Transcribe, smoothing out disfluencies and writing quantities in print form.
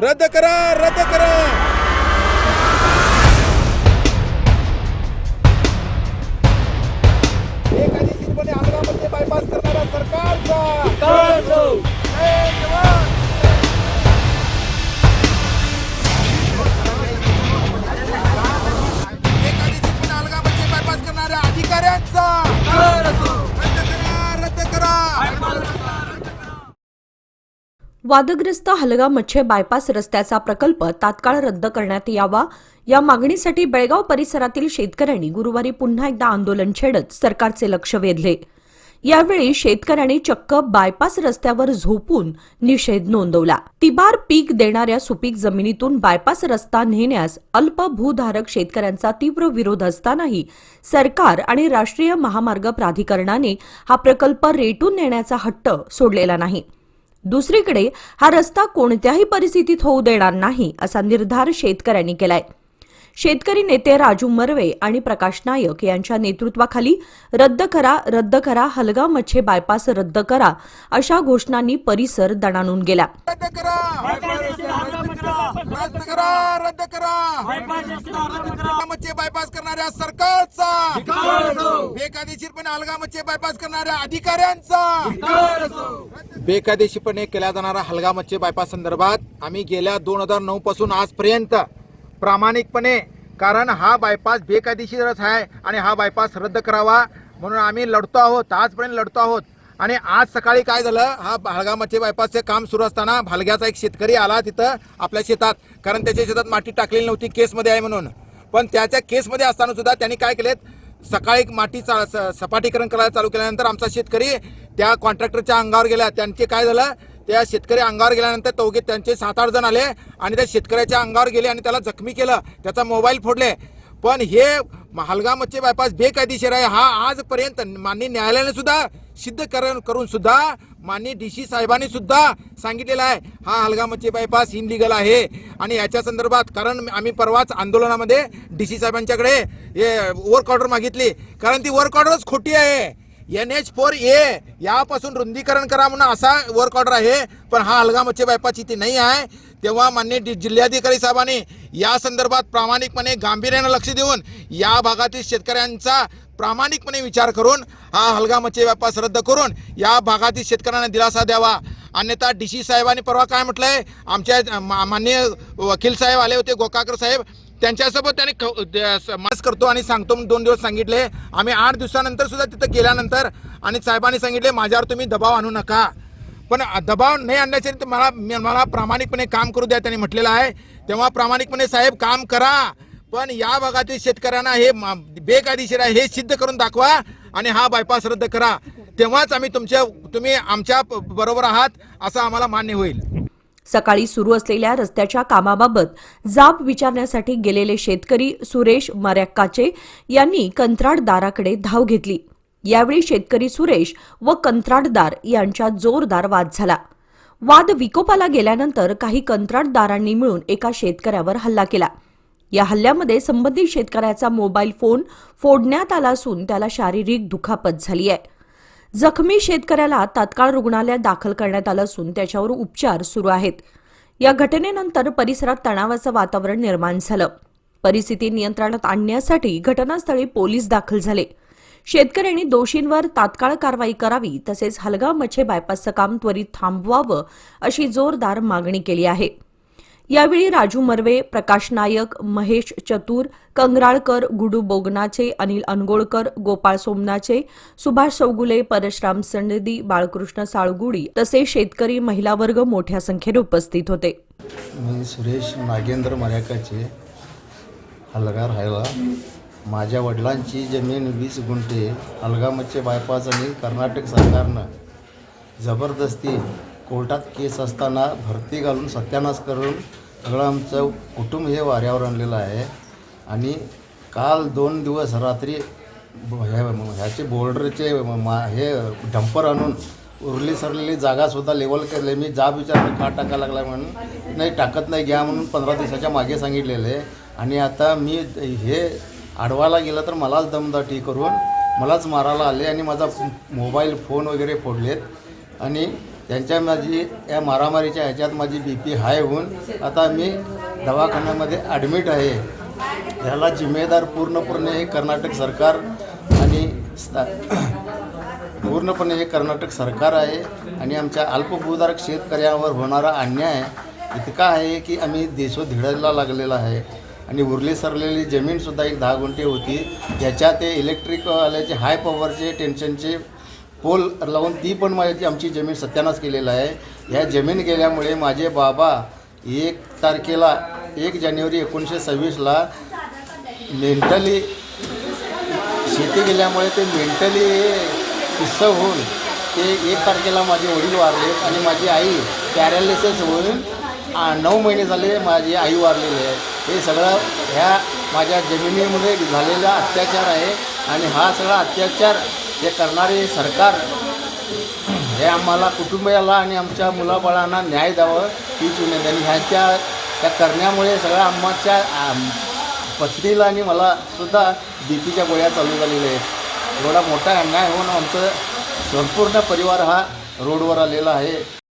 रद्द करा, रद्द करा। बेकायदेशीरपणे हलगामध्ये बायपास करणाऱ्या सरकारचा बेकायदेशीरपणे हलगामध्ये बायपास करणाऱ्या अधिकाऱ्यांचा रद्द करा, रद्द करा। वादग्रस्त हलगा-मच्छे बायपास रस्त्याचा प्रकल्प तात्काळ रद्द करण्यात यावा या मागणीसाठी बेळगाव परिसरातील शेतकऱ्यांनी गुरुवारी पुन्हा एकदा आंदोलन छेडत सरकारचे लक्ष वेधले। यावेळी शेतकऱ्यांनी चक्क बायपास रस्त्यावर झोपून निषेध नोंदवला। तिबार पीक देणाऱ्या सुपीक जमिनीतून बायपास रस्ता नेण्यास अल्प भूधारक शेतकऱ्यांचा तीव्र विरोध असतानाही सरकार आणि राष्ट्रीय महामार्ग प्राधिकरणाने हा प्रकल्प रेटून नेण्याचा हट्ट सोडलेला नाही। दुसरीकडे हा रस्ता कोणत्याही परिस्थितीत होऊ देणार नाही असा निर्धार शेतकऱ्यांनी केलाय। शेतकरी नेते राजू मर्वे आणि प्रकाश नायक यांच्या नेतृत्वाखाली रद्द करा हलगा-मच्छे बायपास रद्द करा अशा घोषणांनी परिसर दणाणून गेला। रद्द करा, रद्द करा, रद्द करा। हलगा-मच्छे बायपास करणाऱ्या सरकारचा बेकायदेशीरपणे हलगा-मच्छे बायपास करणाऱ्या अधिकाऱ्यांचा बेकायदेशीरपणे केला जाणारा हलगा-मच्छे बायपास संदर्भात आम्ही गेल्या 2009 पासून आजपर्यंत प्रामाणिकपणे, कारण हा बायपास बेकायदेशीरच आहे आणि हा बायपास रद्द करावा म्हणून आम्ही लढतो आहोत, आजपर्यंत लढतो आहोत। आणि आज सकाळी काय झालं, हा हलगा-मच्छे बायपासचे काम सुरू असताना भालग्याचा एक शेतकरी आला तिथं आपल्या शेतात, कारण त्याच्या शेतात माती टाकलेली नव्हती, केसमध्ये आहे म्हणून। पण त्याच्या केसमध्ये असताना सुद्धा त्यांनी काय केलेत, सकाळी माती सपाटीकरण करायला चालू केल्यानंतर आमचा शेतकरी त्या कॉन्ट्रॅक्टरच्या अंगावर गेला। त्यांचे काय झालं, त्या शेतकरी अंगावर गेल्यानंतर तवगे त्यांचे 7-8 जण आले आणि त्या शेतकऱ्याच्या अंगावर गेले आणि त्याला जखमी केलं, त्याचा मोबाईल फोडले। पण हे हलगा-मच्छे बायपास बेकायदेशीर आहे हा आजपर्यंत माननीय न्यायालयाने सुद्धा सिद्ध करून सुद्धा माननीय डीसी साहेबांनी सुद्धा सांगितलेलं आहे हा हलगा-मच्छे बायपास इनलिगल आहे। आणि याच्या संदर्भात कारण आम्ही परवाच आंदोलनामध्ये डीसी साहेबांच्याकडे वर्क ऑर्डर मागितली, कारण ती वर्क ऑर्डरच खोटी आहे। NH4A यापासून रुंदीकरण करा म्हणून असा वर्क ऑर्डर आहे, पण हा हलगा-मच्छे बायपास इथे नाही आहे। तेव्हा माननीय जिल्हाधिकारी साहेबांनी या संदर्भात प्रामाणिकपणे गांभीर्याने लक्ष देऊन या भागातील शेतकऱ्यांचा प्रामाणिकपणे विचार करून हा हलगा-मच्छे बायपास रद्द करून या भागातील शेतकऱ्यांना दिलासा द्यावा। अन्यथा डीसी साहेबांनी परवा काय म्हटलंय, आमच्या माननीय वकील साहेब आले होते, गोकाकर साहेब, त्यांच्यासोबत त्यांनी मास करतो आणि सांगतो 2 दिवस सांगितले। आम्ही 8 दिवसानंतर सुद्धा तिथं गेल्यानंतर आणि साहेबांनी सांगितले माझ्यावर तुम्ही दबाव आणू नका, पण दबाव नाही आणण्याचे मला प्रामाणिकपणे काम करू द्या त्यांनी म्हटलेलं आहे। तेव्हा प्रामाणिकपणे साहेब काम करा, पण या भागातील शेतकऱ्यांना हे बेकायदेशीर आहे हे सिद्ध करून दाखवा आणि हा बायपास रद्द करा, तेव्हाच आम्ही तुम्ही आमच्या बरोबर आहात असं आम्हाला मान्य होईल। सकाळी सुरू असलेल्या रस्त्याच्या कामाबाबत जाब विचारण्यासाठी गेलेले शेतकरी सुरेश मर्याक्काचे यांनी कंत्राटदाराकडे धाव घेतली। यावेळी शेतकरी सुरेश व कंत्राटदार यांच्यात जोरदार वाद झाला। वाद विकोपाला गेल्यानंतर काही कंत्राटदारांनी मिळून एका शेतकऱ्यावर हल्ला केला। या हल्ल्यामध्ये संबंधित शेतकऱ्याचा मोबाईल फोन फोडण्यात आला असून त्याला शारीरिक दुखापत झाली आहे। जखमी शेतकऱ्याला तात्काळ रुग्णालयात दाखल करण्यात आलं असून त्याच्यावर उपचार सुरू आहेत। या घटनेनंतर परिसरात तणावाचं वातावरण निर्माण झालं। परिस्थिती नियंत्रणात आणण्यासाठी घटनास्थळी पोलीस दाखल झाले। शेतकऱ्यांनी दोषींवर तात्काळ कारवाई करावी तसेच हलगा-मच्छे बायपासचं काम त्वरित थांबवावं अशी जोरदार मागणी केली आहे। यावेळी राजू मर्वे, प्रकाश नायक, महेश चतुर, कंगराळकर, गुडू बोगनाचे, अनिल अनगोळकर, गोपाळ सोमनाचे, सुभाष चौगुले, परशुराम सनदी, बाळकृष्ण साळगुडी तसेच शेतकरी महिला वर्ग मोठ्या संख्येने उपस्थित होते। मी सुरेश नागेंद्र मर्याक्काचे हलगा राहिला। माझ्या वडिलांची जमीन 20 गुंठे हलगा-मच्छे बायपास आणि कर्नाटक सरकारनं जबरदस्ती कोर्टात केस असताना भरती घालून सत्यानाश करून सगळं आमचं कुटुंब हे वाऱ्यावर आणलेलं आहे। आणि काल 2 दिवस रात्री ह्याचे बोर्डरचे हे डंपर आणून उरली सरलेली जागासुद्धा लेवल केले। मी जाब विचारलं का टाकायला लागला म्हणून, नाही टाकत नाही घ्या म्हणून 15 दिवसाच्या मागे सांगितलेले। आणि आता मी हे अडवायला गेलं तर मलाच दमदाटी करून मलाच मारायला आले आणि माझा मोबाईल फोन वगैरे फोडलेत। आणि त्यांच्या माझी या मारामारीच्या ह्याच्यात माझी BP हाय होऊन आता मी दवाखान्यामध्ये ॲडमिट आहे. याला जिम्मेदार पूर्णपणे हे कर्नाटक सरकार आणि पूर्णपणे हे कर्नाटक सरकार आहे. आणि आमच्या अल्पभूधारक शेतकऱ्यांवर होणारा अन्याय इतका आहे की आम्ही देशोधडीला लागलेला आहे. आणि उरली सरलेली जमीनसुद्धा एक 10 गुंठे होती. याच्यात ते इलेक्ट्रिकवाल्याचे हाय पॉवरचे टेन्शनचे पोल लावून ती पण आमची जमीन सत्यानाश केलेला आहे. ह्या जमीन गेल्यामुळे माझे बाबा 1 जानेवारी 1926ला मेंटली शेती गेल्यामुळे ते मेंटली किस्सा होऊन ते 1 तारखेला माझे वडील वारले आणि माझी आई पॅरालिसिस होऊन 9 महिने झाले माझी आई वारलेली आहे. हे सगळं ह्या माझ्या जमिनीमध्ये झालेला अत्याचार आहे. आणि हा सगळा अत्याचार हे करणारे सरकार हे आम्हाला कुटुंबियाला आणि आमच्या मुलाबाळांना न्याय द्यावं हीच विनंती. आणि त्या करण्यामुळे सगळ्या आम्हाच्या पत्नीला आणि मला सुद्धा BPच्या गोळ्या चालू झालेल्या आहेत. एवढा मोठा अन्याय होऊन आमचं संपूर्ण परिवार हा रोडवर आलेला आहे.